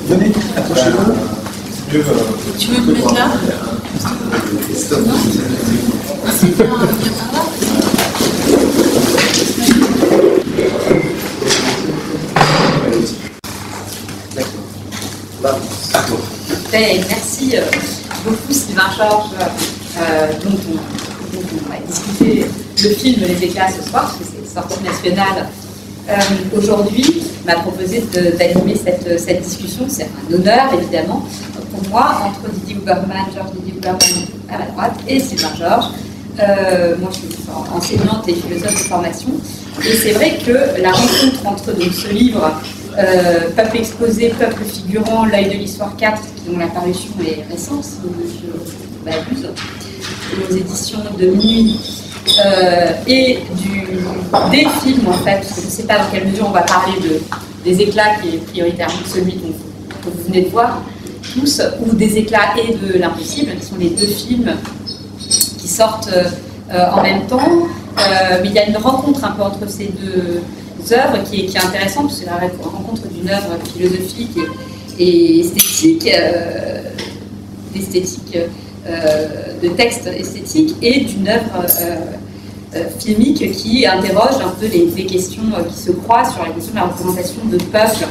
Venez, approchez-vous. Tu veux me mettre là? C'est bien, viens par là. Merci beaucoup Sylvain Georges, dont on va discuter le film Les Éclats ce soir, parce que c'est sortie nationale aujourd'hui, m'a proposé d'animer cette discussion. C'est un honneur évidemment pour moi, entre Didier Huberman, Georges Didier Huberman à la droite, et Sylvain Georges. Moi je suis enseignante et philosophe de formation, et c'est vrai que la rencontre entre donc, ce livre Peuple exposé, Peuple figurant, L'œil de l'histoire 4, dont la parution est récente, si je m'abuse, aux éditions de Minuit, et des films en fait, parce que je ne sais pas dans quelle mesure on va parler des éclats qui est prioritairement celui que vous venez de voir tous, ou des éclats et de l'impossible, qui sont les deux films qui sortent en même temps. Mais il y a une rencontre un peu entre ces deux œuvres qui est intéressante, parce que c'est la rencontre d'une œuvre philosophique et esthétique, de texte esthétique, et d'une œuvre filmique qui interroge un peu les questions qui se croisent sur la question de la représentation de peuple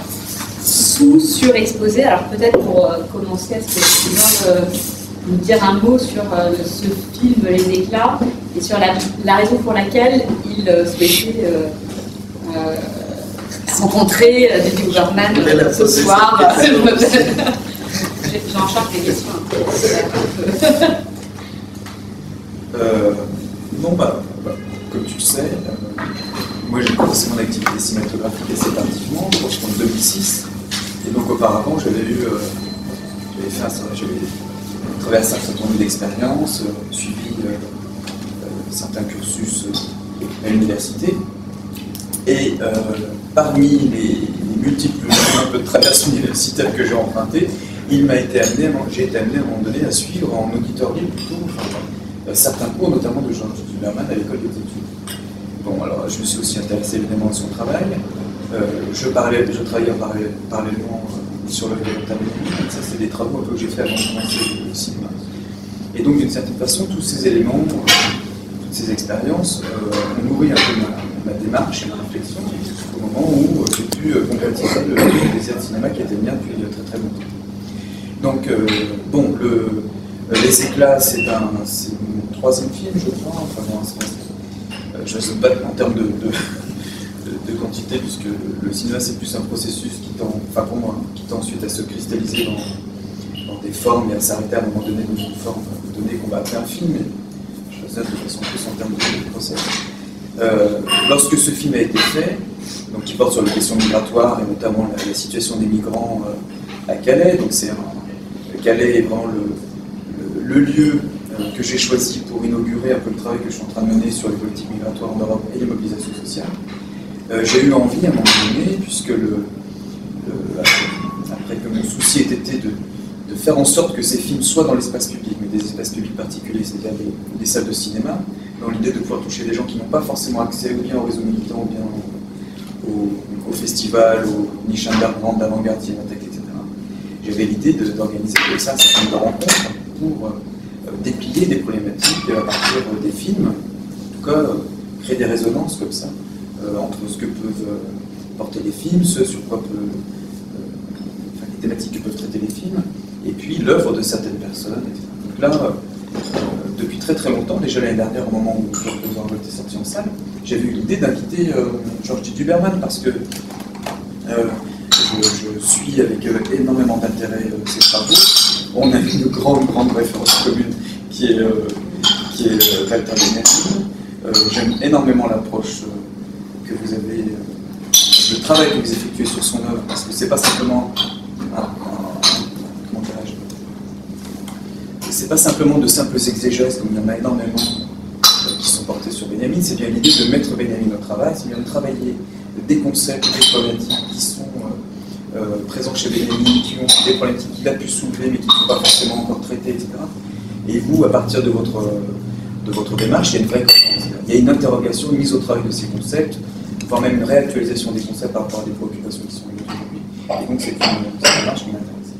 surexposé. Alors peut-être pour commencer, est-ce que Sylvain nous dire un mot sur ce film Les Éclats et sur la raison pour laquelle il souhaitait rencontrer Didier Huberman ce soir. J'en charge des questions un peu. Non, comme tu le sais, moi j'ai commencé mon activité cinématographique assez tardivement, je pense en 2006. Et donc auparavant, j'avais traversé un certain nombre d'expériences, suivi certains cursus à l'université. Et parmi les multiples un peu de traverses universitaires que j'ai empruntées, j'ai été amené à un moment donné à suivre en auditeur libre plutôt certains cours, notamment de Georges Huberman à l'école des études. Bon, alors je me suis aussi intéressé évidemment à son travail. Je travaillais parallèlement sur le véritable. Ça, c'est des travaux que j'ai fait avant de commencer le cinéma. Et donc, d'une certaine façon, tous ces éléments, toutes ces expériences ont nourri un peu ma démarche et ma réflexion au moment où j'ai pu concrétiser le désir de cinéma qui était le mien depuis très très longtemps. Donc, bon, Les Éclats, c'est mon troisième film, je crois. Enfin, bon, je ne sais pas en termes de quantité, puisque le cinéma c'est plus un processus qui tend, enfin pour moi, qui tend ensuite à se cristalliser dans des formes et à s'arrêter à un moment donné dans une forme donnée qu'on va appeler un film. Et je fais ça de façon plus en termes de process. Lorsque ce film a été fait, donc qui porte sur les questions migratoires et notamment la situation des migrants à Calais, donc Calais est vraiment le lieu que j'ai choisi pour inaugurer un peu le travail que je suis en train de mener sur les politiques migratoires en Europe et les mobilisations sociales. J'ai eu envie à un moment donné, puisque après que mon souci ait été de faire en sorte que ces films soient dans l'espace public, mais des espaces publics particuliers, c'est-à-dire des salles de cinéma, dans l'idée de pouvoir toucher des gens qui n'ont pas forcément accès ou bien au réseau militant, ou bien au festival, aux niches underground d'avant-garde cinémathèque, etc. J'avais l'idée d'organiser comme ça un certain nombre de rencontres pour déplier des problématiques à partir des films, en tout cas créer des résonances comme ça, entre ce que peuvent porter les films, les thématiques que peuvent traiter les films, et puis l'œuvre de certaines personnes, etc. Donc là, depuis très très longtemps, déjà l'année dernière, au moment où le Revolver était sorti en salle, j'avais eu l'idée d'inviter Georges Didier Huberman, parce que je suis avec énormément d'intérêt ses travaux. On a une grande référence commune qui est Walter Benjamin. J'aime énormément l'approche que vous avez, le travail que vous effectuez sur son œuvre, parce que c'est pas simplement c'est pas simplement de simples exégèses, comme il y en a énormément qui sont portés sur Benjamin, c'est bien l'idée de mettre Benjamin au travail, c'est bien de travailler des concepts, des problématiques qui sont présents chez Benjamin, qui ont des problématiques qu'il a pu soulever, mais qui ne sont pas forcément encore traitées, etc. Et vous, à partir de votre démarche, il y a une vraie cohérence. Il y a une interrogation, une mise au travail de ces concepts, voire même une réactualisation des concepts par rapport à des préoccupations qui sont liées aujourd'hui. Et donc c'est une démarche qui m'intéresse.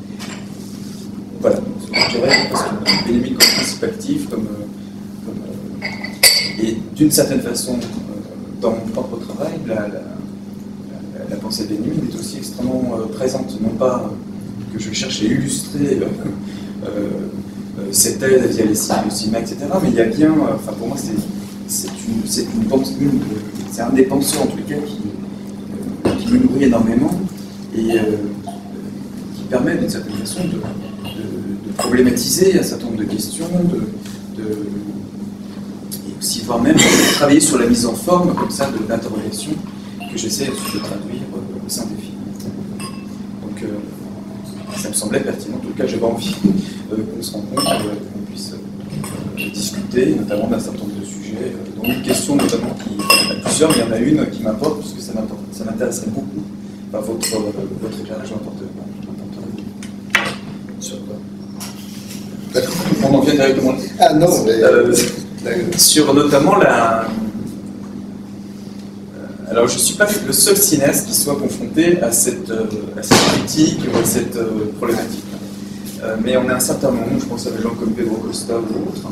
Voilà, ce que je dirais, parce que Benjamin comme principe actif, et d'une certaine façon, dans mon propre travail, la pensée de Benjamin est aussi extrêmement présente, non pas que je cherche à illustrer cette aide via les sites, le cinéma, etc., mais il y a bien, enfin pour moi c'est un des penseurs en tout cas qui me nourrit énormément et qui permet d'une certaine façon de problématiser un certain nombre de questions, et aussi voire même de travailler sur la mise en forme comme ça d'interrogation que j'essaie de traduire au sein des films. Donc ça me semblait pertinent, en tout cas j'avais envie qu'on se rencontre, qu'on puisse discuter, notamment d'un certain nombre de sujets, dont une question notamment qui, il y en a plusieurs, mais il y en a une qui m'importe, puisque ça m'intéresserait beaucoup, enfin, votre éclairage m'importerait. Sur quoi? On en vient directement. Ah non, mais... sur notamment la... Alors, je ne suis pas le seul cinéaste qui soit confronté à cette critique ou à cette problématique. Mais on a un certain nombre, je pense à des gens comme Pedro Costa ou autres,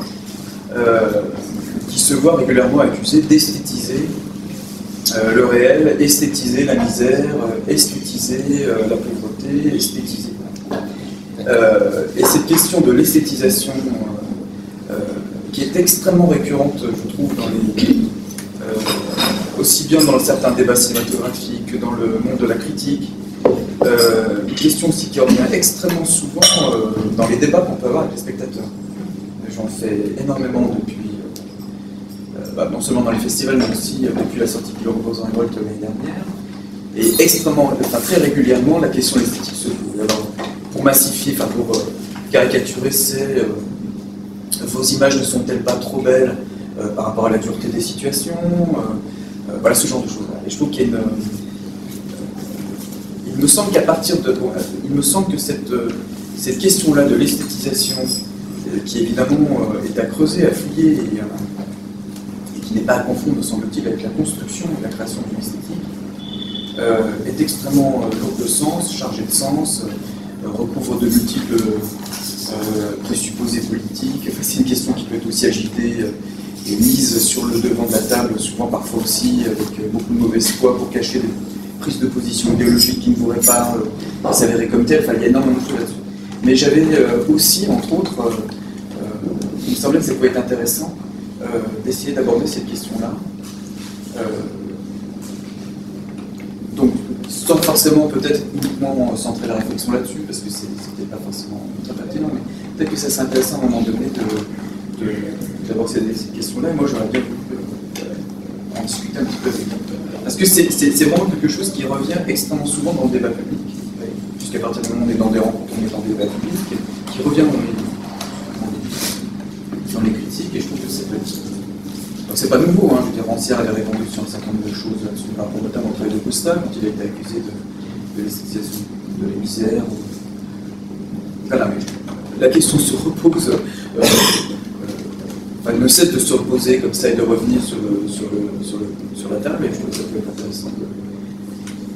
qui se voient régulièrement accusés d'esthétiser le réel, esthétiser la misère, esthétiser la pauvreté, esthétiser. Et cette question de l'esthétisation, qui est extrêmement récurrente, je trouve, aussi bien dans certains débats cinématographiques que dans le monde de la critique, une question aussi qui revient extrêmement souvent dans les débats qu'on peut avoir avec les spectateurs. J'en fais énormément depuis, non seulement dans les festivals, mais aussi depuis la sortie de Repose en révolte l'année dernière. Et très régulièrement, la question de l'esthétique se pose. Alors, pour massifier, pour caricaturer, c'est vos images ne sont-elles pas trop belles par rapport à la dureté des situations, voilà ce genre de choses-là. Et je trouve qu'il y a une... il me semble qu'à partir de... il me semble que cette question-là de l'esthétisation, qui évidemment est à creuser, à fouiller, et qui n'est pas à confondre, me semble-t-il, avec la construction et la création d'une esthétique, est extrêmement lourde de sens, chargée de sens, recouvre de multiples présupposés politiques. Enfin, c'est une question qui peut être aussi agitée et mise sur le devant de la table, souvent parfois aussi avec beaucoup de mauvaise foi pour cacher des prises de position idéologiques qui ne pourraient pas s'avérer comme telles. Enfin, il y a énormément de choses là-dessus. Mais j'avais aussi, entre autres, il me semblait que ça pouvait être intéressant d'essayer d'aborder cette question-là. Donc, sans forcément peut-être uniquement centrer la réflexion là-dessus, parce que c'était pas forcément très pertinent, mais peut-être que ça serait intéressant à un moment donné d'aborder cette question-là, et moi j'aurais bien voulu en discuter un petit peu avec vous. Parce que c'est vraiment quelque chose qui revient extrêmement souvent dans le débat public, puisqu'à partir du moment où on est dans des rencontres, on est dans des débats publics, qui revient dans les critiques, et je trouve que c'est petit. Donc c'est pas nouveau, hein. Je veux dire, Rancière avait répondu sur un certain nombre de choses là-dessus, par rapport notamment au travail de Costa, quand il a été accusé de l'esthétisation de la misère. Voilà, mais la question se repose, elle ne cesse de se reposer comme ça et de revenir sur la table, et je trouve que ça peut être intéressant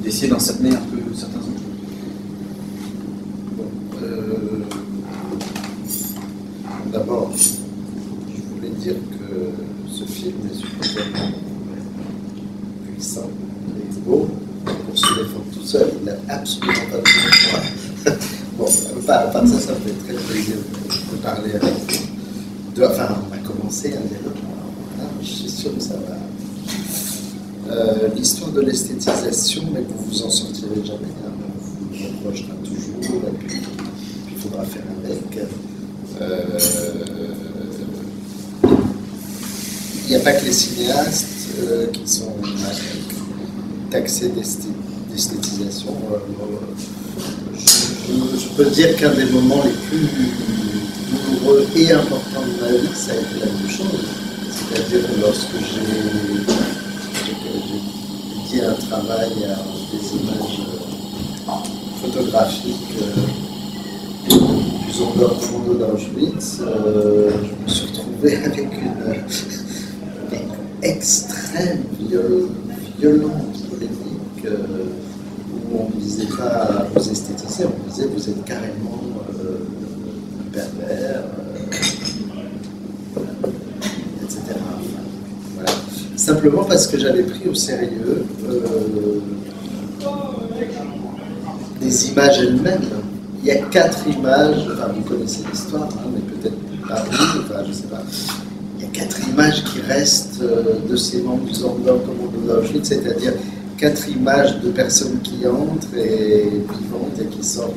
d'essayer d'en cerner un peu certains enjeux. D'abord, je voulais dire que ce film est supposément puissant, il est beau, pour se défendre tout seul, il n'a absolument pas besoin de moi. Bon, à part ça, ça me fait très plaisir de parler avec vous. Enfin, on va commencer un dialogue. Je suis sûr que ça va. L'histoire de l'esthétisation, mais vous vous en sortirez jamais. Hein. On vous reprochera toujours, et puis il faudra faire avec. Il n'y a pas que les cinéastes qui sont taxés d'esthétisation. Je peux dire qu'un des moments les plus douloureux douloureux et important de ma vie, ça a été la même chose. C'est-à-dire que lorsque j'ai dédié un travail à des images photographiques du Sonderkommando d'Auschwitz, je me suis retrouvé avec une extrême violente polémique où on ne disait pas vous esthéticiens, on disait vous êtes carrément un pervers, etc. Voilà. Simplement parce que j'avais pris au sérieux les images elles-mêmes. Il y a 4 images, enfin vous connaissez l'histoire, hein, mais peut-être pas vous, enfin je ne sais pas. Il y a 4 images qui restent de ces membres du Sonderkommando d'Auschwitz, c'est-à-dire 4 images de personnes qui entrent et vivantes et qui sortent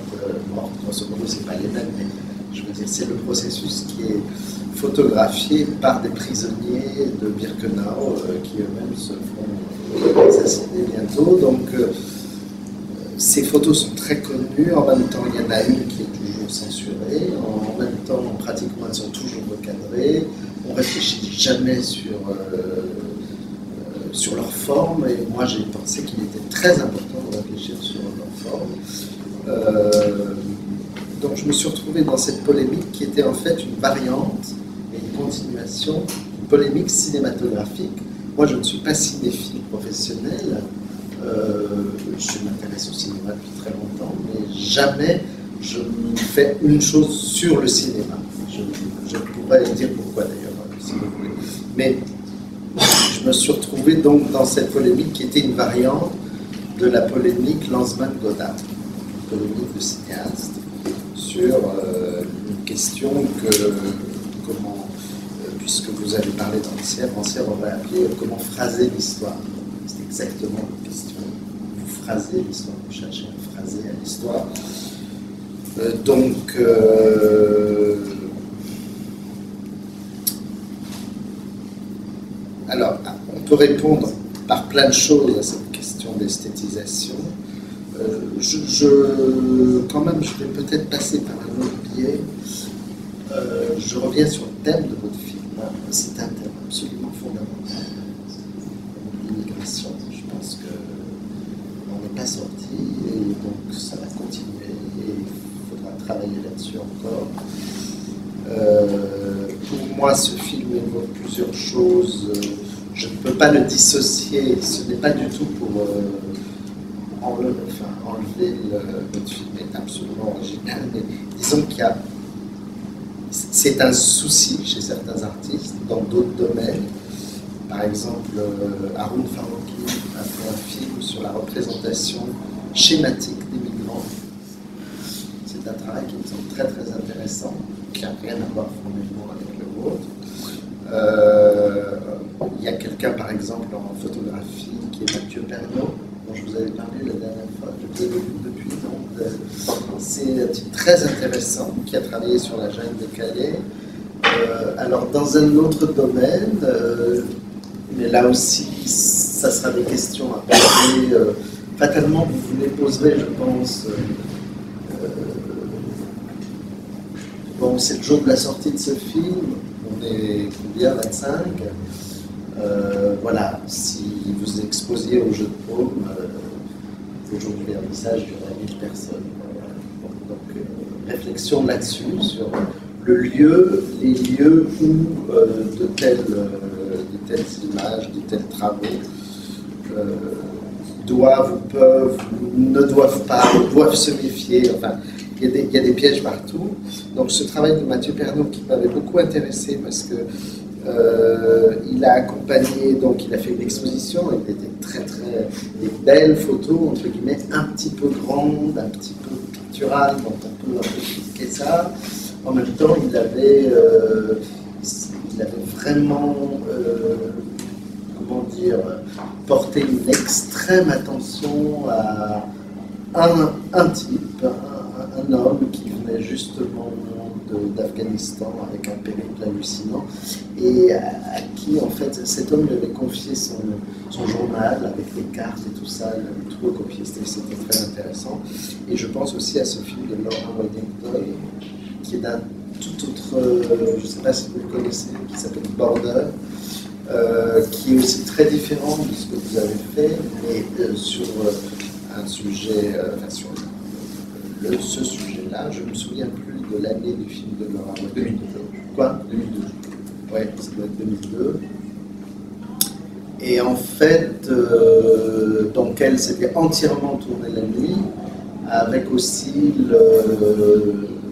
mortes. Grosso modo, ce n'est pas les mêmes, mais je veux dire, c'est le processus qui est photographié par des prisonniers de Birkenau qui eux-mêmes se font assassiner bientôt. Donc, ces photos sont très connues. En même temps, il y en a une qui est toujours censurée. En même temps, pratiquement, elles sont toujours recadrées. On ne réfléchit jamais sur leur forme, et moi j'ai pensé qu'il était très important de réfléchir sur leur forme. Donc je me suis retrouvé dans cette polémique qui était en fait une variante et une continuation d'une polémique cinématographique. Moi je ne suis pas cinéphile professionnel, je m'intéresse au cinéma depuis très longtemps, mais jamais je fais une chose sur le cinéma. Je pourrais dire pourquoi d'ailleurs, si vous voulez. Mais je me suis retrouvé donc dans cette polémique qui était une variante de la polémique Lanzmann-Godard, une polémique de cinéaste sur une question puisque vous avez parlé d'Ancière, Ancière aurait appelé comment phraser l'histoire. C'est exactement la question. Vous phrasez l'histoire, vous cherchez à phraser à l'histoire. Alors, on peut répondre par plein de choses à cette question d'esthétisation. Quand même, je vais peut-être passer par un autre biais. Je reviens sur le thème de votre film. C'est un thème absolument fondamental. L'immigration. Je pense qu'on n'est pas sorti et donc ça va continuer et il faudra travailler là-dessus encore. Pour moi, ce film évoque plusieurs choses. Je ne peux pas le dissocier. Ce n'est pas du tout pour enlever. Votre film est absolument original, mais disons qu'il y a. C'est un souci chez certains artistes dans d'autres domaines. Par exemple, Haroun Farroukhi a fait un film sur la représentation schématique des migrants. C'est un travail qui me semble très très intéressant, qui n'a rien à voir formellement avec le vôtre. Il y a quelqu'un, par exemple, en photographie, qui est Mathieu Pernaut, dont je vous avais parlé la dernière fois. Je l'ai vu depuis. C'est un type très intéressant qui a travaillé sur la jungle de Calais. Alors, dans un autre domaine, mais là aussi, ça sera des questions à poser. Fatalement, vous les poserez, je pense. Bon, c'est le jour de la sortie de ce film. On est combien, 25 voilà, si vous exposiez au jeu de paume, le jour du vernissage, il y aurait 1000 personnes. Bon, donc, réflexion là-dessus, sur le lieu, les lieux où de telles images, de tels travaux doivent ou peuvent, ou ne doivent pas, ou doivent se méfier. Enfin, il y a des pièges partout. Donc ce travail de Mathieu Pernaut qui m'avait beaucoup intéressé parce que il a accompagné, donc il a fait une exposition, il était des belles photos, entre guillemets, un petit peu grandes, un petit peu picturales, donc on peut un peu critiquer ça. En même temps, il avait vraiment, comment dire, porté une extrême attention à un type, un homme qui venait justement d'Afghanistan avec un périple hallucinant et à qui en fait cet homme lui avait confié son journal avec les cartes et tout ça, il avait tout recopié, c'était très intéressant. Et je pense aussi à ce film de Laura Waddington qui est d'un tout autre, je ne sais pas si vous le connaissez, qui s'appelle Border, qui est aussi très différent de ce que vous avez fait, mais sur un sujet, enfin sur ce sujet-là, je ne me souviens plus de l'année du film de Laura. 2002. Quoi 2002. Ouais, ça doit être 2002. Et en fait, donc elle s'était entièrement tournée la nuit, avec aussi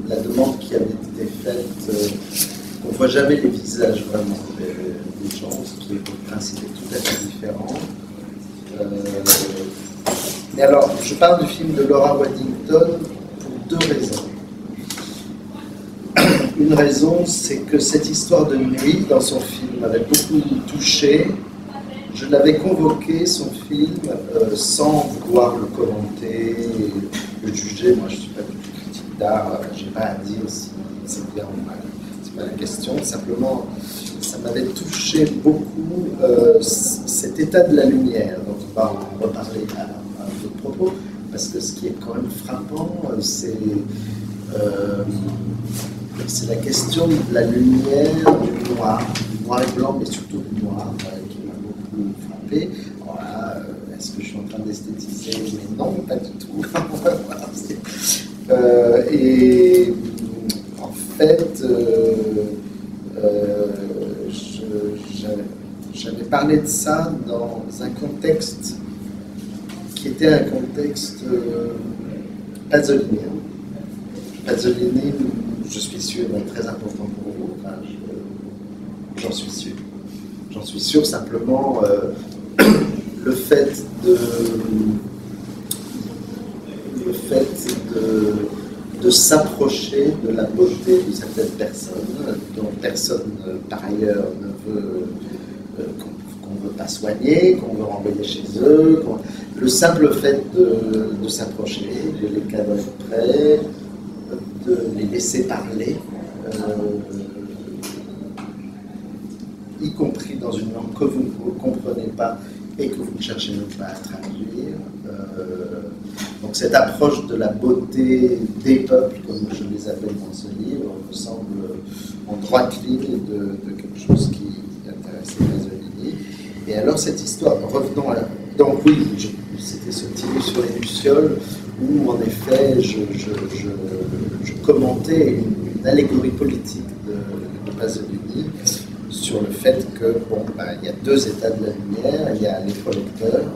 la demande qui avait été faite, qu'on ne voit jamais les visages vraiment des gens, ce qui est au principe tout à fait différent. Mais alors, je parle du film de Laura Waddington pour deux raisons. Une raison, c'est que cette histoire de nuit, dans son film, m'avait beaucoup touché. Je l'avais convoqué, son film, sans vouloir le commenter, le juger. Moi, je ne suis pas du tout critique d'art, je n'ai pas à dire si c'est bien ou mal. Ce n'est pas la question. Simplement, ça m'avait touché beaucoup cet état de la lumière, dont on va en reparler à d'autres propos, parce que ce qui est quand même frappant, c'est la question de la lumière, du noir et blanc, mais surtout du noir, qui m'a beaucoup frappé. Alors là, est-ce que je suis en train d'esthétiser? Mais non, pas du tout. Et en fait, j'avais parlé de ça dans un contexte qui était un contexte pasolinien. Pasolini, je suis sûr, est très important pour vous. Enfin, j'en suis sûr. J'en suis sûr, simplement, le fait de s'approcher de la beauté de certaines personnes, dont personne par ailleurs ne veut, qu'on ne veut pas soigner, qu'on veut renvoyer chez eux, le simple fait de s'approcher, de les cadrer près, de les laisser parler, y compris dans une langue que vous ne comprenez pas et que vous ne cherchez même pas à traduire. Donc cette approche de la beauté des peuples, comme je les appelle dans ce livre, me semble en droite ligne de quelque chose qui intéressait Pasolini. Et alors cette histoire, revenons à... Donc oui, c'était ce petit livre sur les lucioles, où en effet je commentais une allégorie politique de Pasolini sur le fait que, bon, il y a deux états de la lumière, il y a les projecteurs,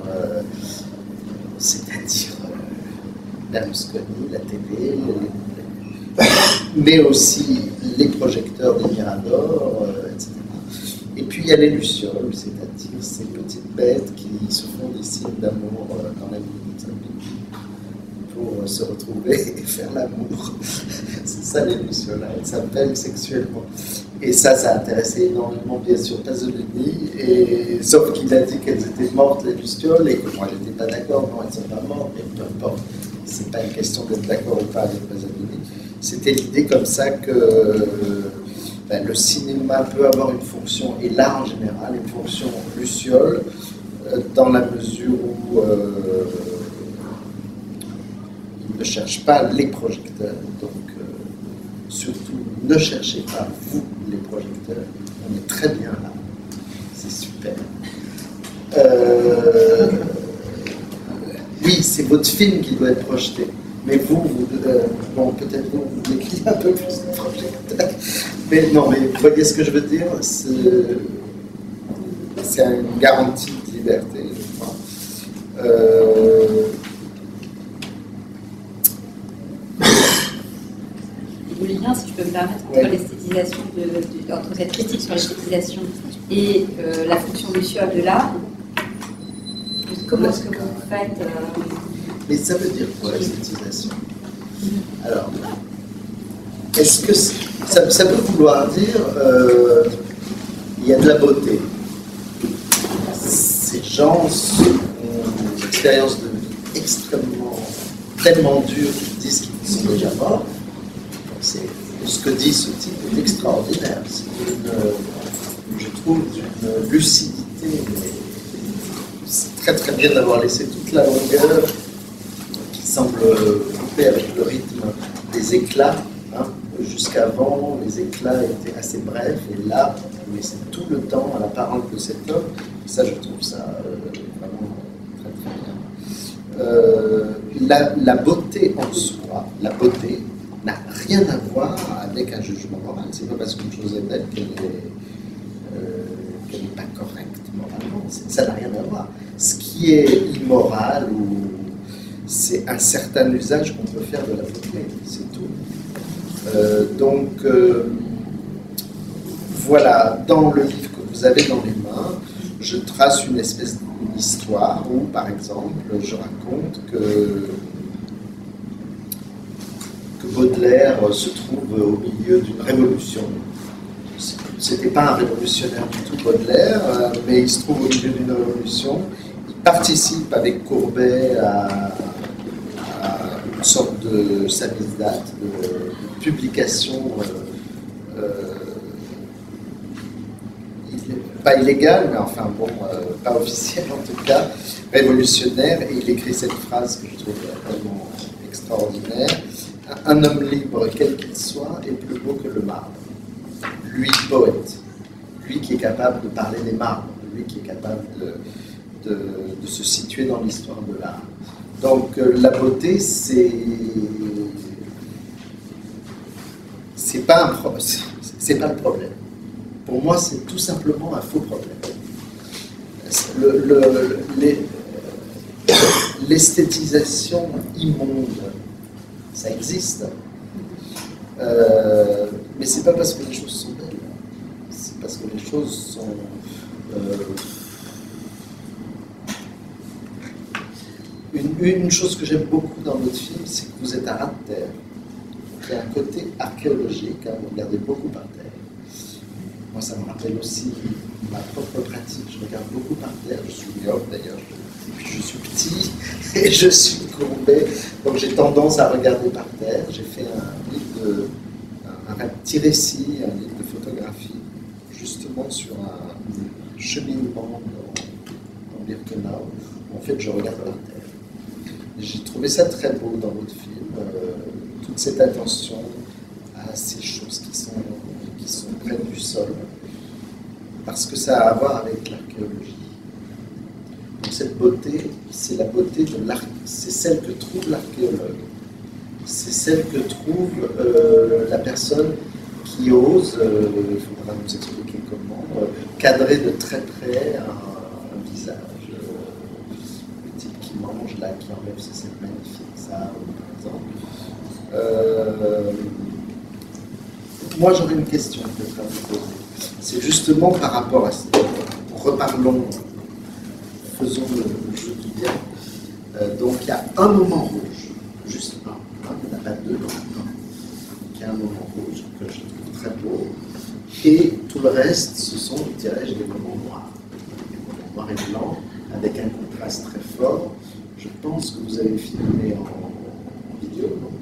c'est-à-dire Berlusconi, la télé, mais aussi les projecteurs des Miradors, etc. Et puis il y a les lucioles, c'est-à-dire ces petites bêtes qui se font des signes d'amour dans la nuit pour se retrouver et faire l'amour. C'est ça les lucioles, elles s'appellent sexuellement. Et ça a intéressé énormément bien sûr Pasolini, et sauf qu'il a dit qu'elles étaient mortes les lucioles, et que moi j'étais pas d'accord, non elles sont pas mortes, mais peu importe, c'est pas une question d'être d'accord ou pas avec Pasolini. C'était l'idée comme ça que le cinéma peut avoir une fonction, et l'art en général, une fonction luciole, dans la mesure où il ne cherche pas les projecteurs, donc surtout ne cherchez pas vous les projecteurs, on est très bien là, c'est super. Oui, c'est votre film qui doit être projeté, mais vous bon, peut-être vous décrivez un peu plus de projecteurs, mais non, mais vous voyez ce que je veux dire, c'est une garantie de liberté, je crois. Julien, si je peux me permettre, entre l'esthétisation entre cette critique sur l'esthétisation et la fonction luciole de l'art, comment est-ce que vous faites Mais ça veut dire quoi l'esthétisation? Alors, est-ce que ça peut vouloir dire il y a de la beauté? Ces gens ont une expérience de vie tellement dure qu'ils disent qu'ils sont déjà morts. Ce que dit ce type est extraordinaire. C'est je trouve d'une lucidité. C'est très très bien d'avoir laissé toute la longueur qui semble couper avec le rythme des éclats, hein, jusqu'avant, les éclats étaient assez brefs, et là, vous laissez tout le temps à la parole de cet homme. Et ça, je trouve ça vraiment très très bien. La beauté en soi, la beauté n'a rien à voir avec un jugement moral. C'est pas parce qu'une chose est belle qu'elle n'est pas correcte moralement. Ça n'a rien à voir. Ce qui est immoral, c'est un certain usage qu'on peut faire de la beauté, c'est tout. Voilà, dans le livre que vous avez dans les mains, je trace une espèce d'histoire où, par exemple, je raconte que Baudelaire se trouve au milieu d'une révolution. C'était pas un révolutionnaire du tout, Baudelaire, mais il se trouve au milieu d'une révolution. Il participe avec Courbet à une sorte de samizdat, de publication pas illégale, mais enfin bon, pas officielle en tout cas, révolutionnaire, et il écrit cette phrase que je trouve vraiment extraordinaire. Un homme libre, quel qu'il soit, est plus beau que le marbre. Lui, poète, lui qui est capable de parler des marbres, lui qui est capable de se situer dans l'histoire de l'art. Donc la beauté, c'est pas le problème. Pour moi, c'est tout simplement un faux problème. L'esthétisation immonde, ça existe. Mais c'est pas parce que les choses sont belles. C'est parce que les choses sont... Une chose que j'aime beaucoup dans votre film, c'est que vous êtes à ras de terre. Il y a un côté archéologique, hein, vous regardez beaucoup par terre. Moi, ça me rappelle aussi ma propre pratique. Je regarde beaucoup par terre. Je suis myope d'ailleurs. Et puis je suis petit et je suis courbé. Donc j'ai tendance à regarder par terre. J'ai fait un petit récit, un livre de photographie, justement sur un cheminement dans Birkenau. En fait, je regarde par terre. J'ai trouvé ça très beau dans votre film, toute cette attention à ces choses qui sont près du sol, parce que ça a à voir avec l'archéologie. Donc cette beauté, c'est la beauté de c'est celle que trouve l'archéologue, c'est celle que trouve la personne qui ose, il faudra nous expliquer comment, cadrer de très près un visage. Le type qui mange là, qui enlève cette magnifique ça, par exemple. Moi, j'aurais une question peut-être à vous poser. C'est justement par rapport à ça. Reparlons, faisons le jeu du bien. Donc, il y a un moment rouge, juste un. Il n'y en a pas deux, non, un. Il y a un moment rouge que je trouve très beau. Et tout le reste, ce sont, dirais-je, des moments noirs. Des moments noirs et blancs, avec un contraste très fort. Je pense que vous avez filmé en vidéo, non?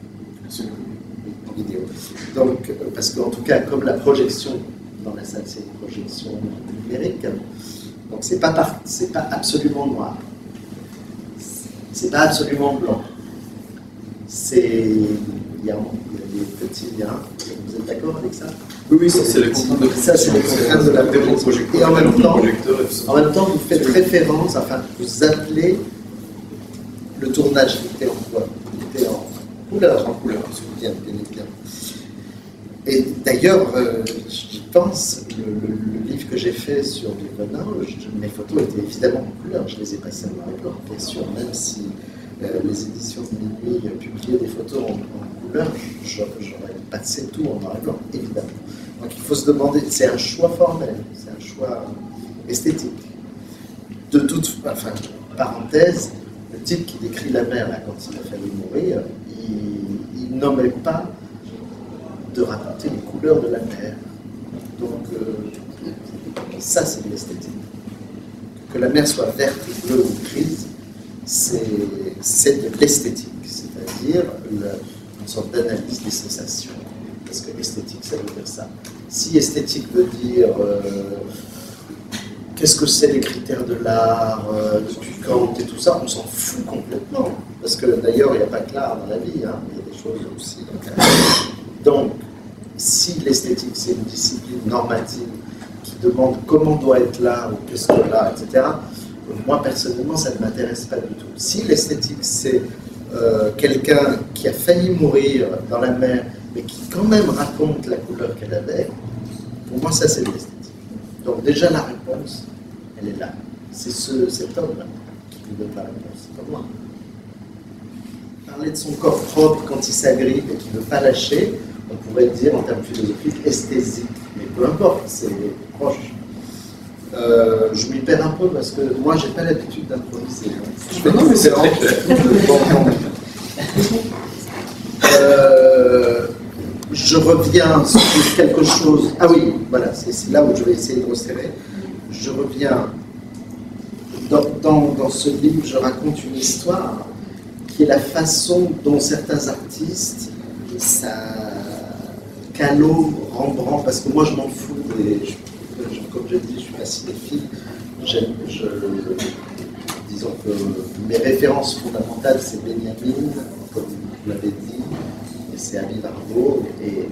Absolument. Vidéo. Donc, parce qu'en tout cas, comme la projection dans la salle, c'est une projection numérique, donc c'est pas absolument noir, c'est pas absolument blanc. Il y a des petits liens. Vous êtes d'accord avec ça? Oui, ça c'est les contraintes de ça, c'est les contraintes de la projection. Et en même temps, vous faites référence, enfin, vous appelez le tournage qui était en quoi? Il était en couleur, bien. Et d'ailleurs, j'y pense, le livre que j'ai fait sur Birkenau, mes photos étaient évidemment en couleur, je les ai passées en noir et blanc, bien sûr, même si les éditions de Minuit publiaient des photos en couleur, j'aurais passé tout en noir et blanc, évidemment. Donc il faut se demander, c'est un choix formel, c'est un choix esthétique. De toute, enfin, parenthèse, le type qui décrit la mer, là, quand il a fallu mourir, il nommait pas de raconter les couleurs de la mer. Donc, ça, c'est de l'esthétique. Que la mer soit verte, bleue ou grise, c'est de l'esthétique, c'est-à-dire une sorte d'analyse des sensations. Parce que esthétique, ça veut dire ça. Si esthétique veut dire qu'est-ce que c'est les critères de l'art, depuis quand et tout ça, on s'en fout complètement. Parce que d'ailleurs, il n'y a pas que l'art dans la vie, hein, il y a des choses aussi. Donc, si l'esthétique c'est une discipline normative qui demande comment doit être là ou qu'est-ce que là, etc., moi personnellement ça ne m'intéresse pas du tout. Si l'esthétique c'est quelqu'un qui a failli mourir dans la mer mais qui quand même raconte la couleur qu'elle avait, pour moi ça c'est de l'esthétique. Donc déjà la réponse, elle est là. C'est cet homme-là qui nous donne la réponse, c'est pas moi. Parler de son corps propre quand il s'agrippe et qu'il ne veut pas lâcher, on pourrait dire en termes philosophiques esthésique, mais peu importe, c'est proche. Je m'y perds un peu parce que moi j'ai pas l'habitude d'improviser. Non, mais c'est très clair. Je reviens sur quelque chose. Ah oui, voilà, c'est là où je vais essayer de resserrer. Je reviens. Dans ce livre, je raconte une histoire qui est la façon dont certains artistes, Kahlo, Rembrandt, parce que moi je m'en fous, comme je dis, je suis pas cinéphile, disons que mes références fondamentales c'est Benjamin, comme vous l'avez dit, et c'est Ali Warburg, et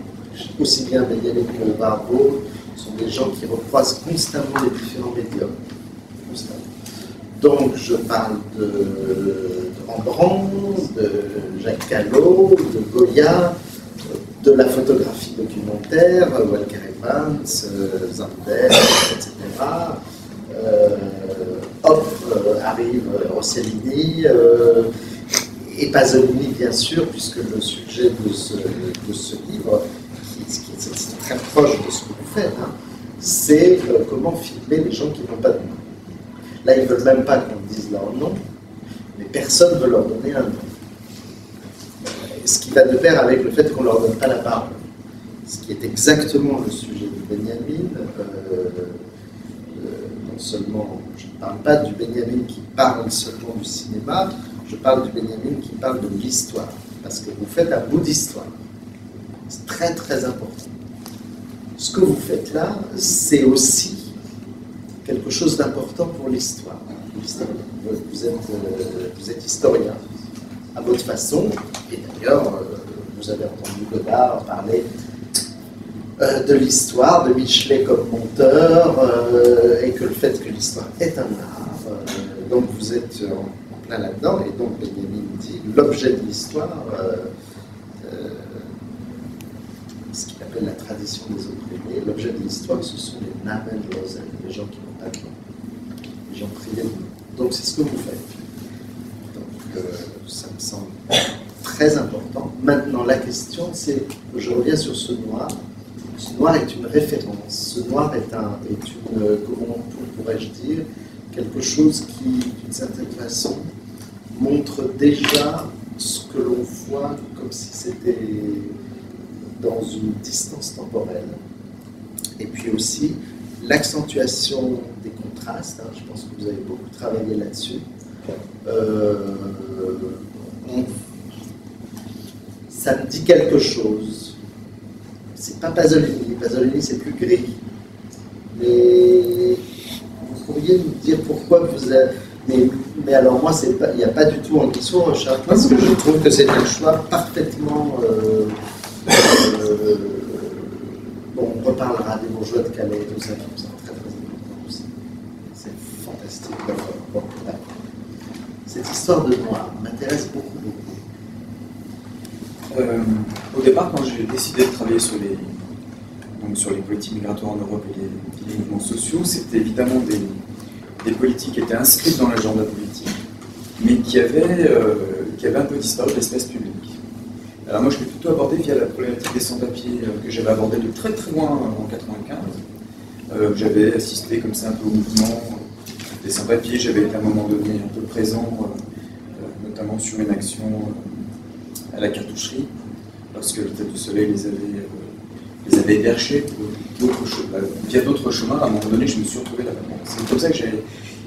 aussi bien Benjamin que Warburg sont des gens qui recroisent constamment les différents médiums. Constamment. Donc je parle de Rembrandt, de Jacques Kahlo, de Goya, de la photographie documentaire, Walker Evans, Zander, etc. Arrive Rossellini, et Pasolini bien sûr, puisque le sujet de ce livre, qui est très proche de ce que vous faites, hein, c'est comment filmer les gens qui n'ont pas de nom. Là, ils ne veulent même pas qu'on dise leur nom, mais personne ne veut leur donner un nom. Ce qui va de pair avec le fait qu'on ne leur donne pas la parole. Ce qui est exactement le sujet de Benjamin. Non seulement, je ne parle pas du Benjamin qui parle seulement du cinéma, je parle du Benjamin qui parle de l'histoire. Parce que vous faites un bout d'histoire. C'est très très important. Ce que vous faites là, c'est aussi quelque chose d'important pour l'histoire. Vous êtes historien à votre façon, et d'ailleurs, vous avez entendu Godard parler de l'histoire, de Michelet comme monteur, et que le fait que l'histoire est un art, donc vous êtes en plein là-dedans, et donc Benjamin dit l'objet de l'histoire, ce qu'il appelle la tradition des opprimés, l'objet de l'histoire, ce sont les Namen Losen, les gens qui n'ont pas de nom, les gens privés de nom. Donc c'est ce que vous faites. Donc ça me semble très important. Maintenant, la question, c'est, je reviens sur ce noir. Ce noir est une référence. Ce noir est une, comment pourrais-je dire, quelque chose qui, d'une certaine façon, montre déjà ce que l'on voit comme si c'était dans une distance temporelle. Et puis aussi, l'accentuation des contrastes. Hein, je pense que vous avez beaucoup travaillé là-dessus. Ça me dit quelque chose. C'est pas Pasolini. Pasolini, c'est plus gris. Mais vous pourriez nous dire pourquoi vous avez... Mais alors moi, il n'y a pas du tout en question un choix, parce que je trouve que c'est un choix parfaitement... bon, on reparlera des bourgeois de Calais et tout ça, qui me semble très très important aussi. C'est fantastique. Bon, cette histoire de noir m'intéresse beaucoup. Au départ, quand j'ai décidé de travailler sur les politiques migratoires en Europe et les mouvements sociaux, c'était évidemment des politiques qui étaient inscrites dans l'agenda politique, mais qui avaient un peu disparu de l'espace public. Alors moi, je l'ai plutôt abordé via la problématique des sans-papiers que j'avais abordé de très très loin en 1995. J'avais assisté comme ça un peu au mouvement des sans-papiers, j'avais été à un moment donné un peu présent, notamment sur une action à la cartoucherie, lorsque le Tête du Soleil les avait hébergés via d'autres chemins. À un moment donné, je me suis retrouvé là-bas. C'est comme ça que j'ai...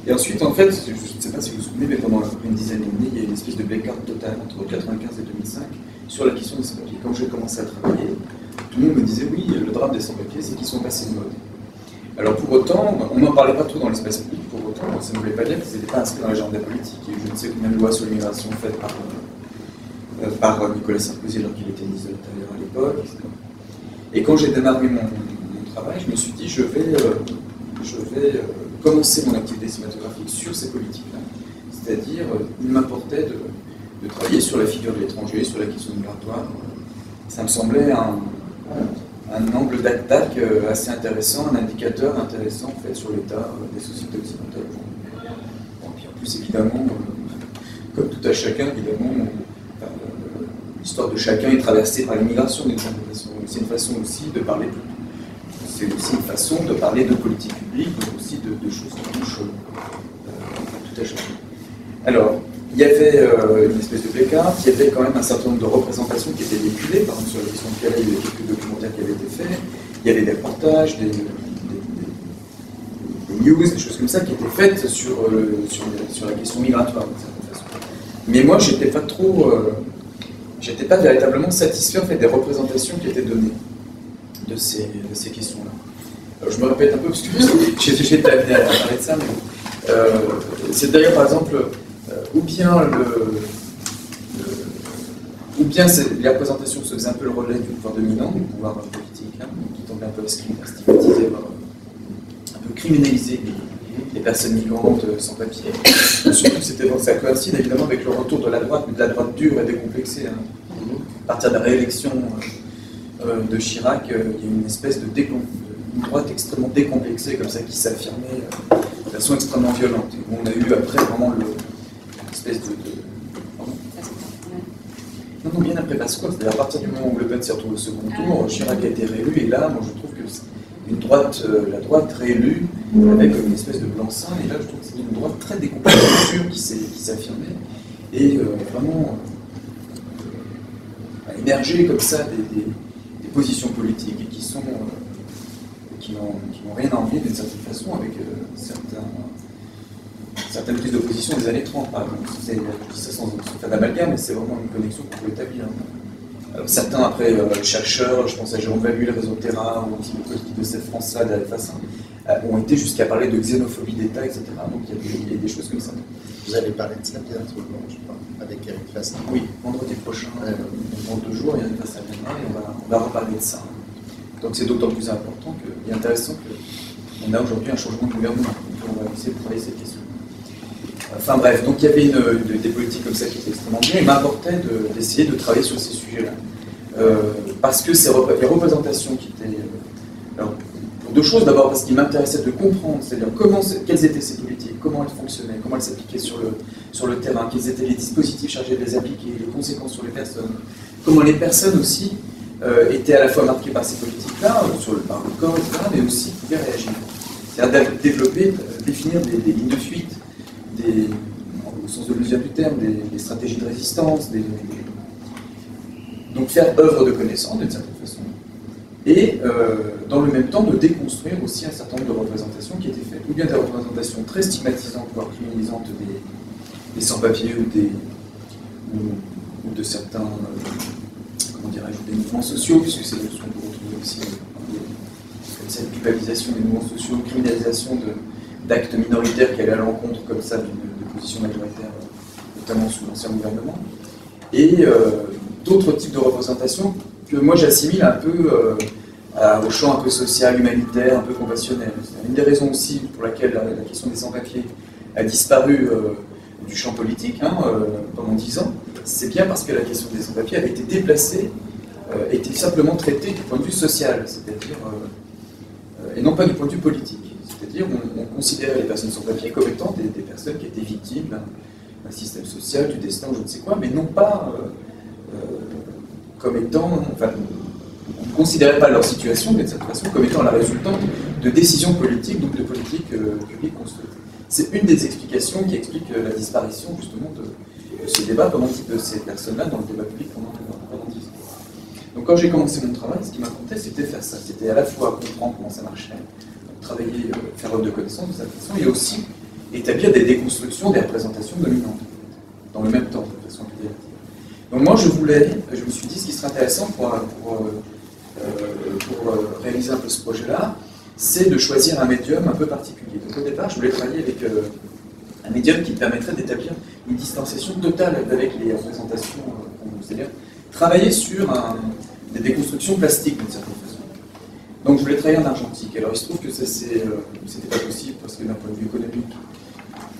Et ensuite, en fait, je ne sais pas si vous vous souvenez, mais pendant une dizaine d'années, il y a une espèce de blackout total entre 1995 et 2005 sur la question des sans-papiers. Quand j'ai commencé à travailler, tout le monde me disait oui, le drame des sans-papiers, c'est qu'ils sont passés de mode. Alors pour autant, on n'en parlait pas trop dans l'espace public, pour autant, ça ne voulait pas dire qu'ils n'étaient pas inscrits dans l'agenda politique. Et je ne sais combien de lois sur l'immigration faites par Nicolas Sarkozy alors qu'il était ministre de l'Intérieur à l'époque, etc. Et quand j'ai démarré mon travail, je me suis dit, je vais commencer mon activité cinématographique sur ces politiques-là. C'est-à-dire, il m'importait de travailler sur la figure de l'étranger, sur la question migratoire. Ça me semblait un angle d'attaque assez intéressant, un indicateur intéressant en fait, sur l'état des sociétés occidentales aujourd'hui. Bon, puis en plus, évidemment, comme tout à chacun, évidemment, l'histoire de chacun est traversée par l'immigration d'une certaine façon. C'est une façon aussi de parler c'est aussi une façon de parler de politique publique, mais aussi de choses qui touchent tout à chacun. Alors, il y avait une espèce de placard, il y avait quand même un certain nombre de représentations qui étaient véhiculées. Par exemple, sur la question de Calais, il y avait quelques documentaires qui avaient été faits, il y avait des reportages, des news, des choses comme ça qui étaient faites sur la question migratoire, d'une certaine façon. Mais moi, j'étais pas véritablement satisfait en fait, des représentations qui étaient données de ces questions-là. Je me répète un peu parce que j'ai été amené à parler de ça, mais c'est d'ailleurs par exemple ou bien les représentations se faisaient un peu le relais du pouvoir dominant, du pouvoir politique, hein, qui tombait un peu à stigmatiser, un peu criminaliser les personnes migrantes sans papier. Surtout ça coïncide évidemment avec le retour de la droite, mais de la droite dure et décomplexée. Hein. À partir de la réélection de Chirac, il y a une espèce de droite extrêmement décomplexée, comme ça, qui s'affirmait de façon extrêmement violente. Et on a eu après vraiment l'espèce de... Non, bien après Pasqua, c'est-à-dire à partir du moment où Le Pen s'est retrouvé au second tour, Chirac a été réélu, et là, moi je trouve que la droite réélue, avec une espèce de blanc-seing, et là je trouve que c'est une droite très décomplexée qui s'est affirmée, et vraiment émerger comme ça des positions politiques et qui n'ont rien à envier d'une certaine façon avec certaines prises de position des années 30 par exemple. Je dis ça sans faire d'amalgame, mais c'est vraiment une connexion qu'on peut établir. Alors, certains après chercheurs, je pense à Jérôme Valu, le réseau Terra, ou un petit peu de cette France-là, d'Alain Fassin, ont été jusqu'à parler de xénophobie d'État, etc. Donc il y a des choses comme ça. Vous allez parler de ça bientôt, je crois, avec Eric Fassin. Oui, vendredi prochain, dans 2 jours, Eric Fassin viendra et on va reparler de ça. Donc c'est d'autant plus important et intéressant qu'on a aujourd'hui un changement de gouvernement. Donc on va essayer de travailler cette question. Enfin bref, donc il y avait des politiques comme ça qui étaient extrêmement bien. Il m'importait d'essayer de travailler sur ces sujets-là. Parce que les représentations qui étaient... alors, pour 2 choses, d'abord parce qu'il m'intéressait de comprendre, c'est-à-dire quelles étaient ces politiques, comment elles fonctionnaient, comment elles s'appliquaient sur le terrain, quels étaient les dispositifs chargés de les appliquer, les conséquences sur les personnes, comment les personnes aussi étaient à la fois marquées par ces politiques-là, par le corps, etc., mais aussi pouvaient réagir. C'est-à-dire définir des lignes de fuite, au sens de l'usage du terme, des stratégies de résistance, donc faire œuvre de connaissance d'une certaine façon. Et dans le même temps de déconstruire aussi un certain nombre de représentations qui étaient faites, ou bien des représentations très stigmatisantes, voire criminalisantes des sans-papiers ou de certains, comment dirais-je, des mouvements sociaux, puisque c'est ce qu'on peut retrouver aussi, cette culpabilisation des mouvements sociaux, criminalisation d'actes minoritaires qui allaient à l'encontre comme ça de positions majoritaires, notamment sous l'ancien gouvernement, et d'autres types de représentations que moi j'assimile un peu au champ un peu social, humanitaire, un peu compassionnel. C'est une des raisons aussi pour laquelle la question des sans-papiers a disparu du champ politique pendant 10 ans, c'est bien parce que la question des sans-papiers avait été déplacée, était simplement traitée du point de vue social, c'est-à-dire, et non pas du point de vue politique. C'est-à-dire on considérait les personnes sans-papiers comme étant des personnes qui étaient victimes d'un système social, du destin, je ne sais quoi, mais non pas comme étant, enfin, on ne considérait pas leur situation, mais de cette façon, comme étant la résultante de décisions politiques, donc de politiques publiques construites. C'est une des explications qui explique la disparition, justement, de ce débat de ces personnes-là dans le débat public pendant 10 ans. Donc quand j'ai commencé mon travail, ce qui m'importait, c'était faire ça. C'était à la fois comprendre comment ça marchait, travailler, faire œuvre de connaissance de cette façon, et aussi établir des déconstructions des représentations dominantes, dans le même temps, de façon plus directive. Donc moi, je me suis dit, ce qui serait intéressant pour réaliser un peu ce projet-là, c'est de choisir un médium un peu particulier. Donc au départ, je voulais travailler avec un médium qui permettrait d'établir une distanciation totale avec les représentations, c'est-à-dire travailler sur des déconstructions plastiques d'une certaine façon. Donc je voulais travailler en argentique. Alors il se trouve que c'était pas possible parce que d'un point de vue économique,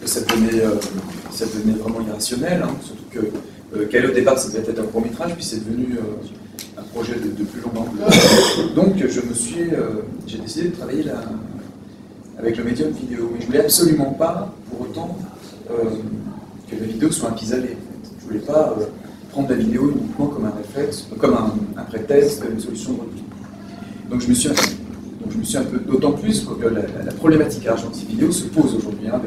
ça devenait vraiment irrationnel, hein, surtout que qu'elle au départ ça devait être un court métrage, puis c'est devenu un projet de plus longue ampleur. Donc j'ai décidé de travailler avec le médium vidéo, mais je voulais absolument pas pour autant que la vidéo soit un pis-aller. Je voulais pas prendre la vidéo uniquement comme un réflexe, comme un prétexte, comme une solution de repli. Donc je me suis un peu, d'autant plus que la problématique argentique vidéo se pose aujourd'hui, hein,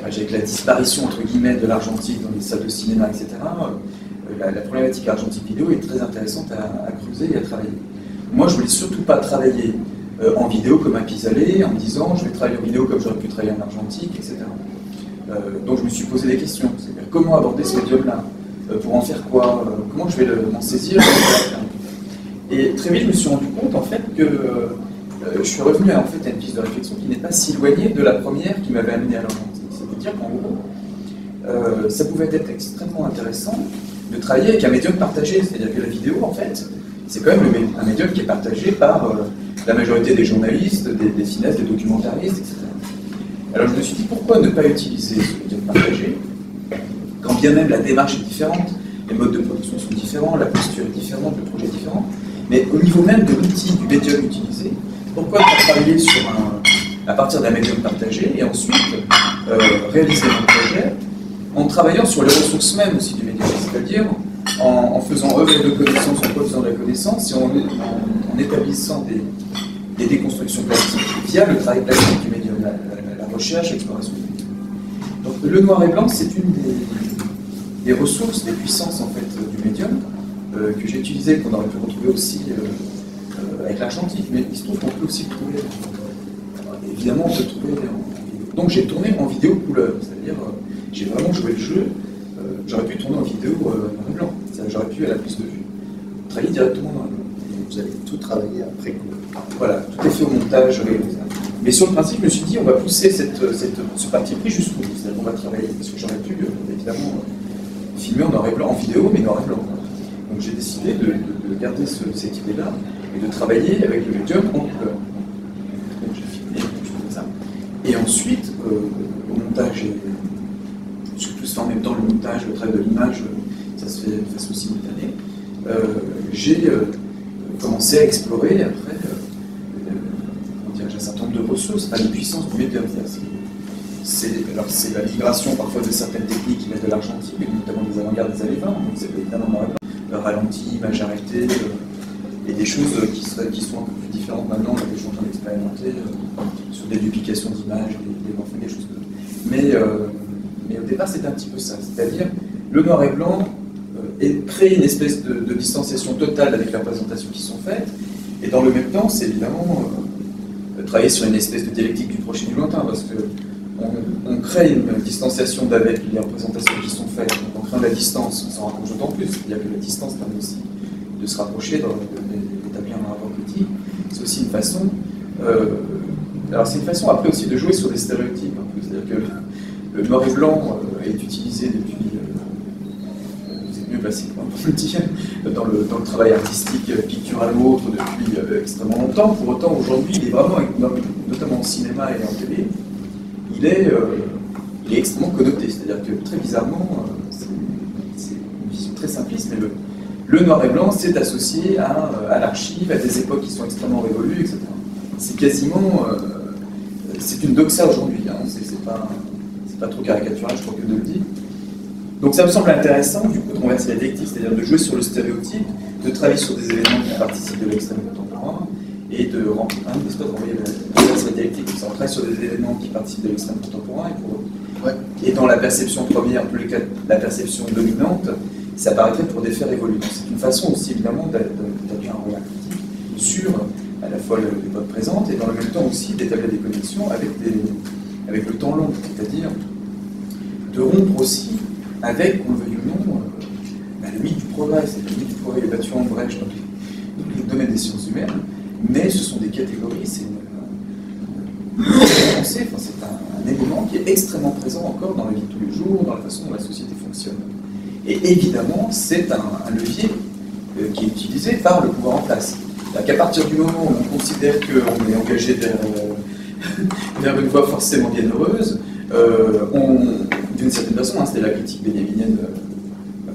avec la disparition entre guillemets de l'argentique dans les salles de cinéma, etc. La problématique argentique vidéo est très intéressante à creuser et à travailler. Moi, je voulais surtout pas travailler en vidéo comme un pis-aller, en me disant je vais travailler en vidéo comme j'aurais pu travailler en argentique, etc. Donc je me suis posé des questions, c'est-à-dire comment aborder ce médium-là, pour en faire quoi, comment je vais m'en saisir. Et très vite, je me suis rendu compte en fait que je suis revenu à une piste de réflexion qui n'est pas si éloignée de la première qui m'avait amené à l'argentique. C'est-à-dire qu'en gros, ça pouvait être extrêmement intéressant de travailler avec un médium partagé, c'est-à-dire que la vidéo, en fait, c'est quand même un médium qui est partagé par la majorité des journalistes, des cinéastes, des documentaristes, etc. Alors je me suis dit, pourquoi ne pas utiliser ce médium partagé, quand bien même la démarche est différente, les modes de production sont différents, la posture est différente, le projet est différent, mais au niveau même de l'outil, du médium utilisé, pourquoi ne pas travailler à partir d'un médium partagé et ensuite réaliser mon projet en travaillant sur les ressources mêmes aussi du médium, c'est-à-dire en faisant œuvre de connaissance, en produisant de la connaissance et en établissant des déconstructions plastiques via le travail plastique du médium, la recherche, l'exploration du médium. Donc le noir et blanc, c'est une des ressources, des puissances en fait du médium que j'ai utilisé, qu'on aurait pu retrouver aussi avec l'argentique, mais il se trouve qu'on peut aussi le trouver. Évidemment, on peut le trouver en vidéo. Donc j'ai tourné en vidéo couleur, c'est-à-dire j'ai vraiment joué le jeu. J'aurais pu tourner en vidéo noir et blanc, j'aurais pu à la prise de vue travailler directement noir et blanc. Et vous avez tout travaillé après coup. Voilà, tout est fait au montage. Mais sur le principe, je me suis dit, on va pousser ce parti pris jusqu'au bout. C'est-à-dire qu'on va travailler, parce que j'aurais pu évidemment filmer en noir et blanc, en vidéo, mais noir et blanc. Donc j'ai décidé de garder cette idée-là et de travailler avec le médium en couleur. Donc j'ai filmé, je faisais ça. Et ensuite, au montage, surtout en même temps le montage, le travail de l'image, ça se fait de façon simultanée. J'ai commencé à explorer après un certain nombre de ressources, pas les puissances du médium. C'est la migration parfois de certaines techniques qui mettent de l'argentique, notamment des avant-gardes des années 20, donc c'est évidemment noir et blanc. Le ralenti, image arrêtée, et des choses qui sont un peu plus différentes maintenant, on a des choses qu'on a expérimenté sur des duplications d'images, des choses comme ça. Mais au départ, c'était un petit peu ça, c'est-à-dire le noir et blanc crée une espèce de distanciation totale avec les représentations qui sont faites, et dans le même temps, c'est évidemment travailler sur une espèce de dialectique du proche et du lointain, parce que on crée une distanciation d'avec les représentations qui sont faites, donc en créant la distance, on s'en rapproche d'autant plus, c'est-à-dire que la distance permet aussi de se rapprocher, d'établir un rapport critique. C'est aussi une façon, alors c'est une façon après aussi de jouer sur des stéréotypes, c'est-à-dire que le noir et blanc est utilisé depuis, vous êtes mieux placé pour le dire, dans le travail artistique, pictural ou autre depuis extrêmement longtemps. Pour autant, aujourd'hui, il est vraiment, notamment au cinéma et en télé, il est extrêmement connoté, c'est-à-dire que très bizarrement, c'est une vision très simpliste, mais le noir et blanc s'est associé à l'archive, à des époques qui sont extrêmement révolues, etc. C'est quasiment, c'est une doxa aujourd'hui, hein, c'est pas trop caricatural, je crois que de le dire. Donc ça me semble intéressant, du coup, de renverser la dialectique, c'est-à-dire de jouer sur le stéréotype, de travailler sur des événements qui participent de l'extrême contemporain, et de renverser la dialectique, on travaille sur des événements qui participent de l'extrême contemporain, et dans la perception première, en tous les cas, la perception dominante, ça apparaîtrait pour des faits révolus. C'est une façon aussi, évidemment, d'établir un regard critique sur à la fois l'époque présente, et dans le même temps aussi d'établir des connexions avec le temps long, c'est-à-dire de rompre aussi avec, qu'on le veuille ou non, le mythe du progrès. C'est le mythe du progrès est battu en brèche dans les domaines des sciences humaines, mais ce sont des catégories, c'est un élément qui est extrêmement présent encore dans la vie de tous les jours, dans la façon dont la société fonctionne. Et évidemment, c'est un levier qui est utilisé par le pouvoir en place. qu'à partir du moment où on considère qu'on est engagé vers une voie forcément bienheureuse, d'une certaine façon, c'était la critique bénévinienne,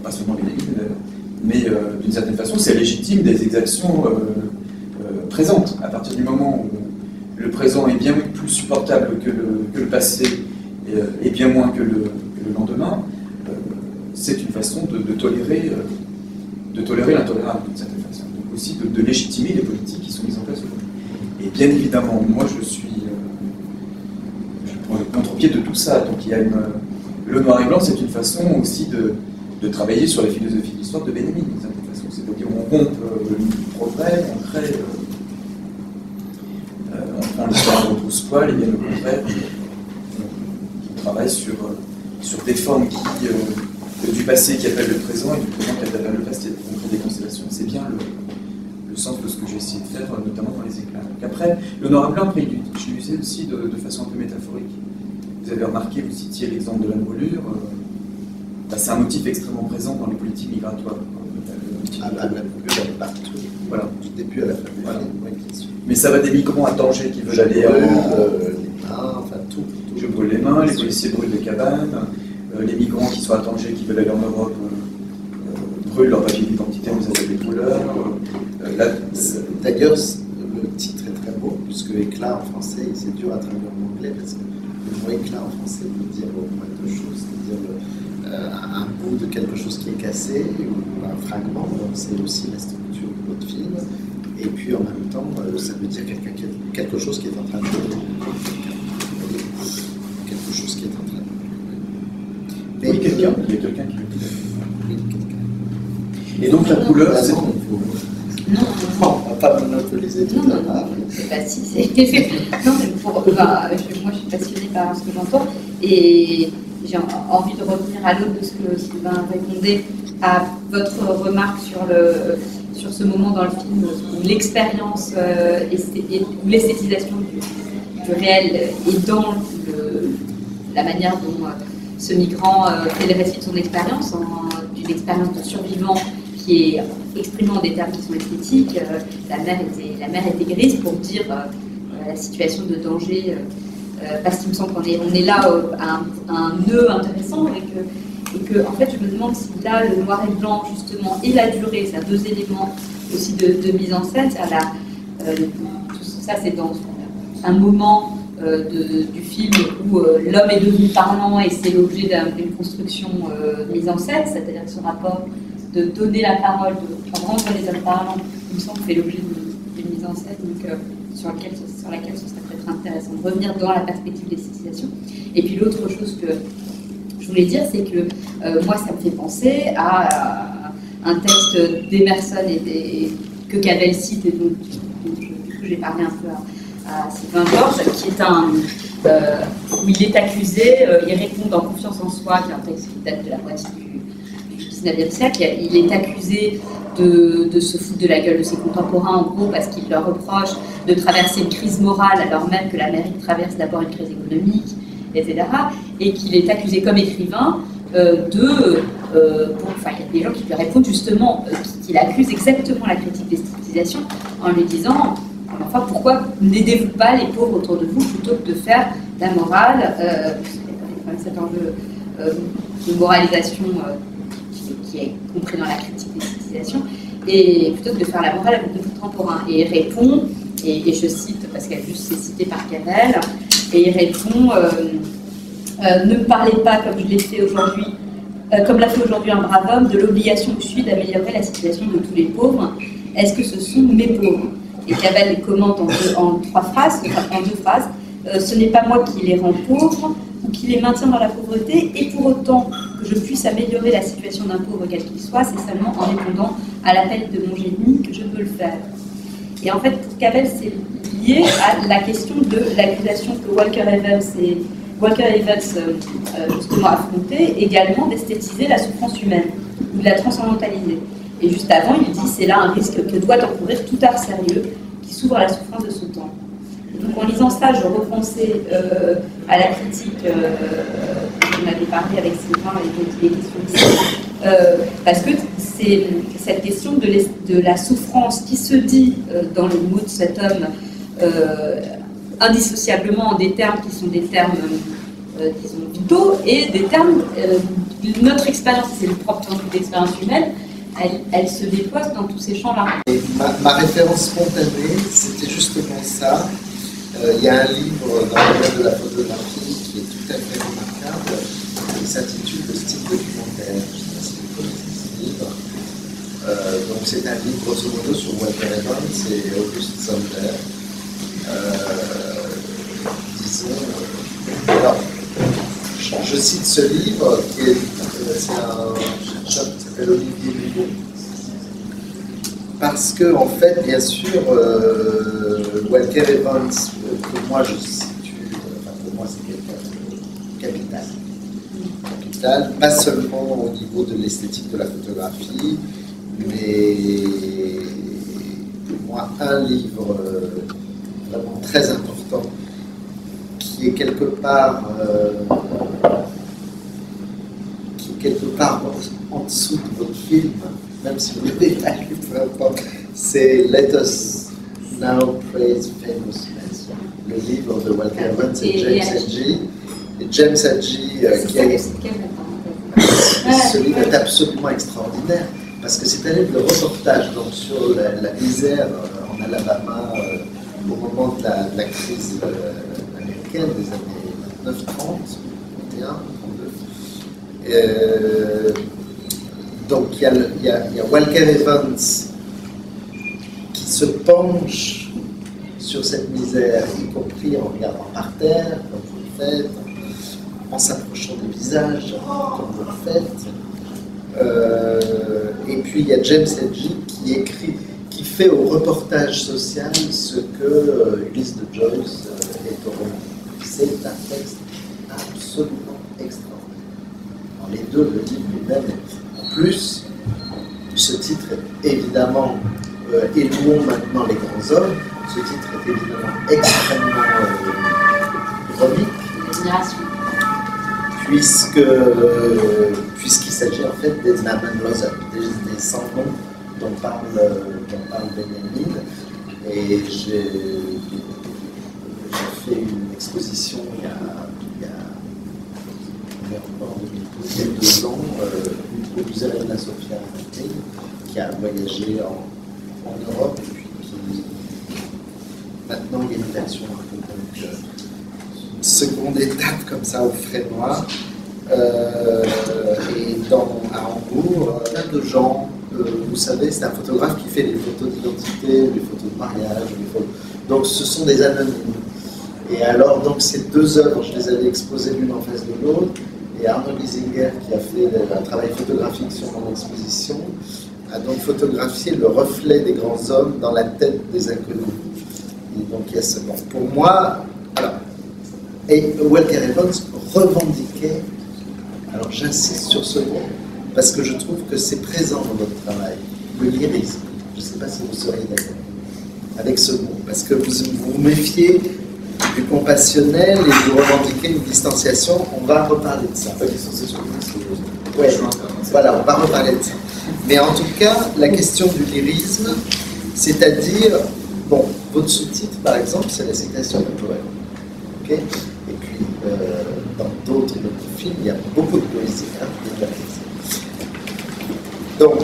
pas seulement bénévinienne d'ailleurs, mais d'une certaine façon, c'est légitime des exactions présentes. À partir du moment où le présent est bien plus supportable que le passé et bien moins que le lendemain, c'est une façon de tolérer l'intolérable d'une certaine façon. Donc aussi de légitimer les politiques qui sont mises en place aujourd'hui. Et bien évidemment, moi je prends le contre-pied de tout ça. Donc il y a le noir et blanc, c'est une façon aussi de travailler sur la philosophie de l'histoire de Benjamin, d'une certaine façon. C'est-à-dire on rompt le progrès, on crée, on prend l'histoire de pousse-poil, et bien au contraire, on travaille sur des formes du passé qui appellent le présent et du présent qui appellent le passé. On crée des constellations. C'est bien le sens de ce que j'ai essayé de faire, notamment dans les éclats. Donc après, le noir et blanc, après, je l'utilisais aussi de façon un peu métaphorique. Vous avez remarqué, vous citiez l'exemple de la brûlure. C'est un motif extrêmement présent dans les politiques migratoires. La brûlure, elle est partout. Voilà. Du début à la fin. Voilà. Oui, bien sûr. Mais ça va des migrants à danger qui veulent aller les mains, enfin tout. Je brûle les mains, les policiers brûlent les cabanes, les migrants qui sont à danger, qui veulent aller en Europe, brûlent leur papier d'identité, vous avez des brûleurs. D'ailleurs, le titre est très beau, puisque éclat en français, c'est dur à traduire en anglais, parce que le mot éclat en français veut dire au moins deux choses, c'est-à-dire un bout de quelque chose qui est cassé, ou un fragment, donc c'est aussi la structure de votre film, et puis en même temps, ça veut dire quelque chose qui est en train de brûler. Quelque chose qui est en train de brûler. Oui, il y a quelqu'un qui le dit. Oui, quelqu'un. Et donc la couleur, c'est... Non, on va pas monopoliser tout non, c'est pas si, c'est... Non, mais moi je suis passionnée par ce que j'entends et j'ai envie de revenir à l'autre de ce que Sylvain répondait à votre remarque sur ce moment dans le film où l'expérience ou l'esthétisation du réel est dans la manière dont ce migrant fait le récit de son expérience, d'une expérience de survivant qui est exprimée en des termes qui sont esthétiques. La mer était grise pour dire la situation de danger, parce qu'il me semble qu'on est là à un nœud intéressant et que en fait je me demande si là le noir et blanc justement et la durée, c'est deux éléments aussi de mise en scène, tout ça c'est dans un moment du film où l'homme est devenu parlant et c'est l'objet d'une construction mise en scène, c'est-à-dire ce rapport de donner la parole, de rendre les hommes parlants, il me semble que c'est l'objet d'une mise en scène donc, sur laquelle ce serait peut-être intéressant de revenir dans la perspective de l'esthétisation. Et puis l'autre chose que je voulais dire, c'est que moi ça me fait penser à un texte d'Emerson que Cavell cite et dont j'ai parlé un peu à Sylvain Georges, qui est où il est accusé, il répond dans Confiance en soi, qui est un texte qui date de la moitié du 19e siècle, il est accusé de se foutre de la gueule de ses contemporains, en gros, parce qu'il leur reproche de traverser une crise morale, alors même que l'Amérique traverse d'abord une crise économique, etc. Et qu'il est accusé comme écrivain il y a des gens qui lui répondent justement, qu'il accuse exactement la critique d'esthétisation en lui disant enfin, pourquoi n'aidez-vous pas les pauvres autour de vous plutôt que de faire de la morale, cet enjeu de moralisation qui est compris dans la critique d'esthétisation, et plutôt que de faire la morale avec nos contemporains. Et il répond, et je cite parce qu'elle juste c'est cité par Cavell, et il répond ne me parlez pas comme je l'ai fait aujourd'hui, comme l'a fait aujourd'hui un brave homme, de l'obligation que je suis d'améliorer la situation de tous les pauvres. Est-ce que ce sont mes pauvres? Et Cavell commente en deux phrases. Ce n'est pas moi qui les rends pauvres ou qui les maintient dans la pauvreté, et pour autant que je puisse améliorer la situation d'un pauvre quel qu'il soit, c'est seulement en répondant à l'appel de mon génie que je peux le faire. Et en fait, pour Cavell, c'est lié à la question de l'accusation que Walker Evans justement affrontait, également d'esthétiser la souffrance humaine ou de la transcendantaliser. Et juste avant, il dit c'est là un risque que doit encourir tout art sérieux qui s'ouvre à la souffrance de ce temps. Et donc en lisant ça, je repensais à la critique dont on avait parlé avec Sylvain et dont il est question ici, parce que c'est cette question de la souffrance qui se dit dans les mots de cet homme indissociablement en des termes qui sont des termes, disons, vitaux, et des termes, notre expérience, c'est le propre de l'expérience humaine, elle se dépose dans tous ces champs-là. Ma référence spontanée, c'était justement ça. Il y a un livre dans le domaine de la photographie qui est tout à fait remarquable, qui s'intitule Le style documentaire. Je ne sais pas si vous connaissez ce livre. Donc c'est un livre grosso modo sur Walter Evans et August Sander. Alors, je cite ce livre qui est c'est un chercheur qui s'appelle Olivier Bégaud. Parce que, en fait, bien sûr, Walter Evans, que moi je situe, pour moi c'est quelqu'un de capital. Capital, pas seulement au niveau de l'esthétique de la photographie, mais pour moi un livre vraiment très important qui est quelque part en dessous de votre film, même si vous l'avez pas lu, peu importe, c'est Let Us Now Praise Famous Men, le livre de Walter Evans et James Hadley. Et James Hadley, ce livre est absolument extraordinaire, parce que c'est un livre de reportage donc, sur la misère en Alabama au moment de la crise américaine des années 29-30, 31, 32. Donc il y a Walter Evans qui se penche sur cette misère, y compris en regardant par terre, comme vous le faites, en s'approchant des visages, comme vous le faites. Et puis il y a James Hadley qui écrit, qui fait au reportage social ce que Ulysse de Joyce est au roman. C'est un texte absolument extraordinaire. Dans les deux, le livre lui-même. En plus, ce titre est évidemment Élouons maintenant les grands hommes. Ce titre est évidemment extrêmement ironique. Puisqu'il s'agit en fait des Namen Loza, des 100 noms dont parle Benjamin. Et j'ai fait une exposition il y a encore 2 ans au musée Reina Sofia qui a voyagé en Europe et puis qui maintenant il y a une version un peu donc une seconde étape comme ça au Frénois et à Hambourg plein de gens vous savez c'est un photographe qui fait les photos d'identité, les photos de mariage, donc ce sont des anonymes. Et alors, donc, ces 2 œuvres, je les avais exposées l'une en face de l'autre, et Arnaud Giesinger, qui a fait un travail photographique sur mon exposition, a donc photographié le reflet des grands hommes dans la tête des inconnus. Et donc, il y a ce bon. Pour moi, alors, et Walter Evans revendiquait, alors j'insiste sur ce mot, parce que je trouve que c'est présent dans votre travail, le lyrisme. Je ne sais pas si vous seriez d'accord avec ce mot, parce que vous vous méfiez du compassionnel et vous revendiquez une distanciation. On va reparler de ça. Pas distanciation, ouais, voilà, on va reparler de ça. Mais en tout cas, la question du lyrisme, c'est-à-dire, bon, votre sous-titre, par exemple, c'est la citation d'un poème. Okay, et puis, dans d'autres films, il y a beaucoup de poésie. Hein, donc,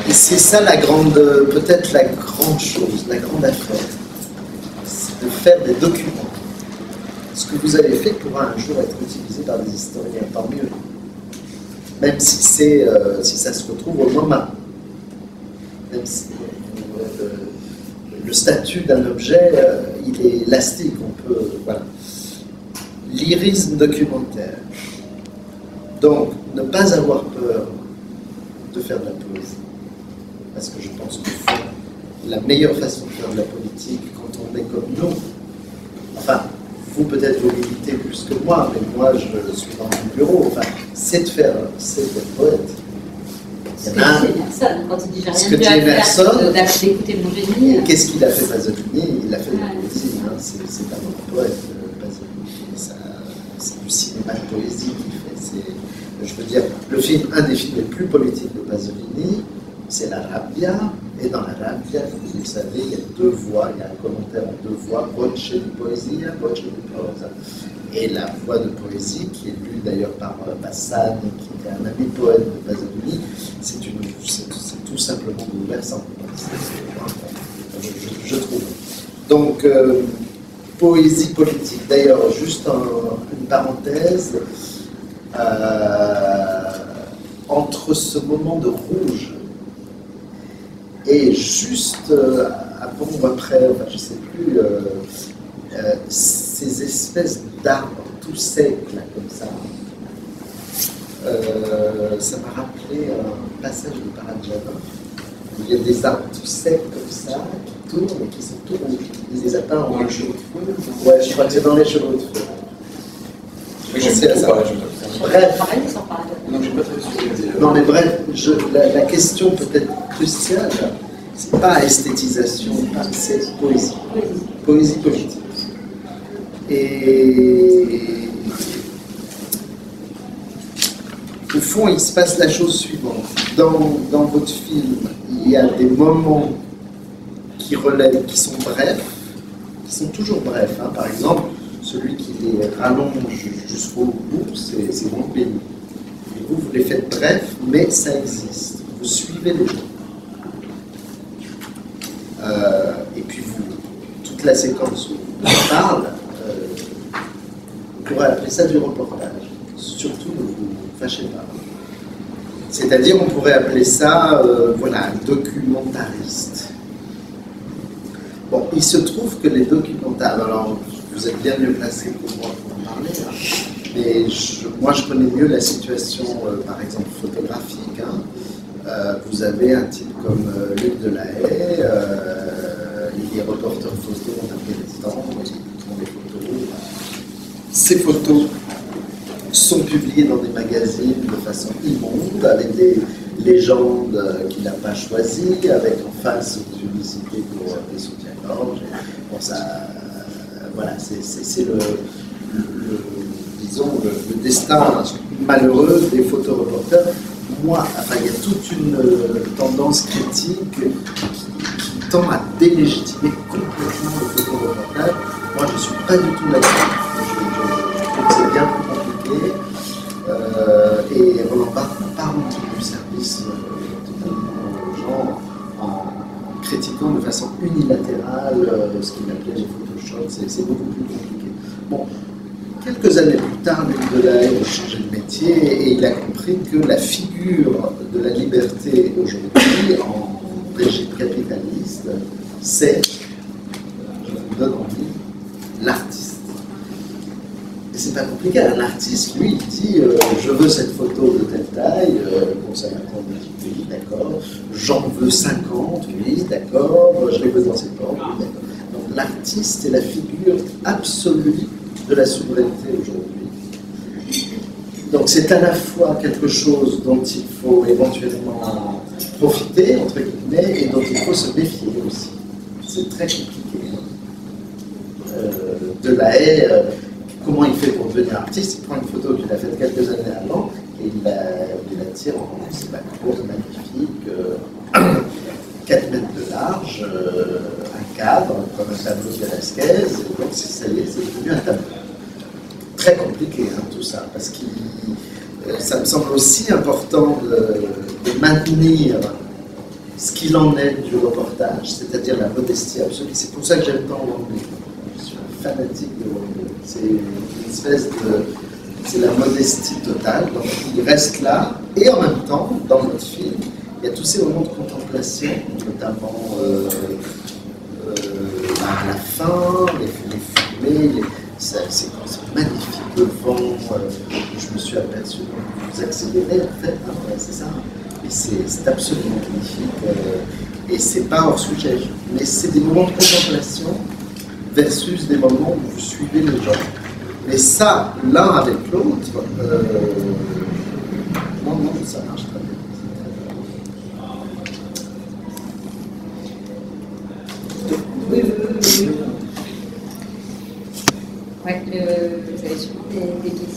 et c'est ça la grande, peut-être la grande chose, la grande affaire. De faire des documents. Ce que vous avez fait pourra un jour être utilisé par des historiens, tant mieux. Même si si ça se retrouve au MoMA. Même si le statut d'un objet, il est élastique, on peut, voilà. Lyrisme documentaire. Donc, ne pas avoir peur de faire de la poésie. Parce que je pense que la meilleure façon de faire de la politique, quand on est comme nous, enfin, vous peut-être vous limitez plus que moi, mais moi je suis dans mon bureau, enfin, c'est d'être poète. Ce que dit Emerson, quand il dit j'ai rien pu faire d'écouter mon génie. Qu'est-ce qu'il a fait Pasolini? Il a fait de la poésie, hein, c'est un autre poète, Pasolini. C'est du cinéma de poésie qu'il fait. Je veux dire, un des films les plus politiques de Pasolini, c'est La Rabbia, et dans La Rabbia, comme vous le savez, il y a deux voix, il y a un commentaire en deux voix, voce di poesia, voce di prosa. Et la voix de poésie, qui est lue d'ailleurs par Bassani, qui était un ami poète de Pasolini, c'est tout simplement bouleversant. Je trouve. Donc, poésie politique. D'ailleurs, juste une parenthèse, entre ce moment de rouge et juste avant ou après, enfin, je ne sais plus, ces espèces d'arbres tout secs, là, comme ça, ça m'a rappelé un passage de Parajanov. Il y a des arbres tout secs comme ça, qui tournent et qui sont tout rouges. Ils les atteignent en les chevaux de feu. Ouais, je crois que c'est dans les chevaux de feu. J'aime beaucoup parler de chevaux de feu. Bref. Non, j'ai pas très sûr. Non, mais bref, la question peut-être cruciale, c'est pas esthétisation, c'est poésie. Poésie politique. Et au fond, il se passe la chose suivante. Dans votre film, il y a des moments qui sont brefs, qui sont toujours brefs. Hein. Par exemple, celui qui les rallonge jusqu'au bout, c'est Mon Pays. Et vous les faites brefs, mais ça existe. Vous suivez les gens. Et puis toute la séquence où on parle, on pourrait appeler ça du reportage. Surtout, ne vous fâchez pas. C'est-à-dire, on pourrait appeler ça, voilà, un documentariste. Bon, il se trouve que les documentaires, alors vous êtes bien mieux placé pour moi pour en parler, hein, mais moi je connais mieux la situation, par exemple, photographique. Hein. Vous avez un type comme Luc Delahaye, il est reporter photo en Afghanistan, ils font des photos. Ces photos sont publiées dans des magazines de façon immonde, avec des légendes qu'il n'a pas choisies, avec en face une publicité pour des soutiens-gorge. Bon, ça, voilà, c'est disons, le destin malheureux des photoreporters. Moi, enfin, il y a toute une tendance critique qui tend à délégitimer complètement le photoreportage. Moi, je ne suis pas du tout là-dessus. Je trouve que c'est bien plus compliqué. Et Roland Barthes n'a pas rendu du service totalement aux gens en critiquant de façon unilatérale ce qu'il appelait les Photoshop. C'est beaucoup plus compliqué. Bon. Quelques années plus tard, Luc Delahaye a changé de métier et il a compris que la figure de la liberté aujourd'hui, en régime capitaliste, c'est, je vous donne envie, l'artiste. Et c'est pas compliqué, un artiste, lui, il dit je veux cette photo de telle taille, conservateur de pays, d'accord, j'en veux 50, oui, d'accord, je les veux dans cette forme, oui, d'accord. Donc l'artiste est la figure absolue de la souveraineté aujourd'hui. Donc c'est à la fois quelque chose dont il faut éventuellement profiter, entre guillemets, et dont il faut se méfier aussi. C'est très compliqué. Delahaye, comment il fait pour devenir artiste? Il prend une photo qu'il a faite quelques années avant et il la tire en course magnifique, 4 mètres de large, un cadre, comme un tableau de Velázquez, et donc ça y est, c'est devenu un tableau. Très compliqué, hein, tout ça, parce que ça me semble aussi important de maintenir ce qu'il en est du reportage, c'est-à-dire la modestie absolue. C'est pour ça que j'aime tant Wang. Je suis un fanatique de Wang. C'est une espèce de... C'est la modestie totale, donc il reste là, et en même temps, dans notre film, il y a tous ces moments de contemplation, notamment à la fin, les fumées, c'est magnifique, le vent, je me suis aperçu, vous accélérez en fait, hein, ouais, c'est ça, et c'est absolument magnifique, et c'est pas hors sujet, mais c'est des moments de contemplation versus des moments où vous suivez les gens. Mais ça, l'un avec l'autre, non, ça marche très bien. Oui. Ouais, vous avez sûrement des questions.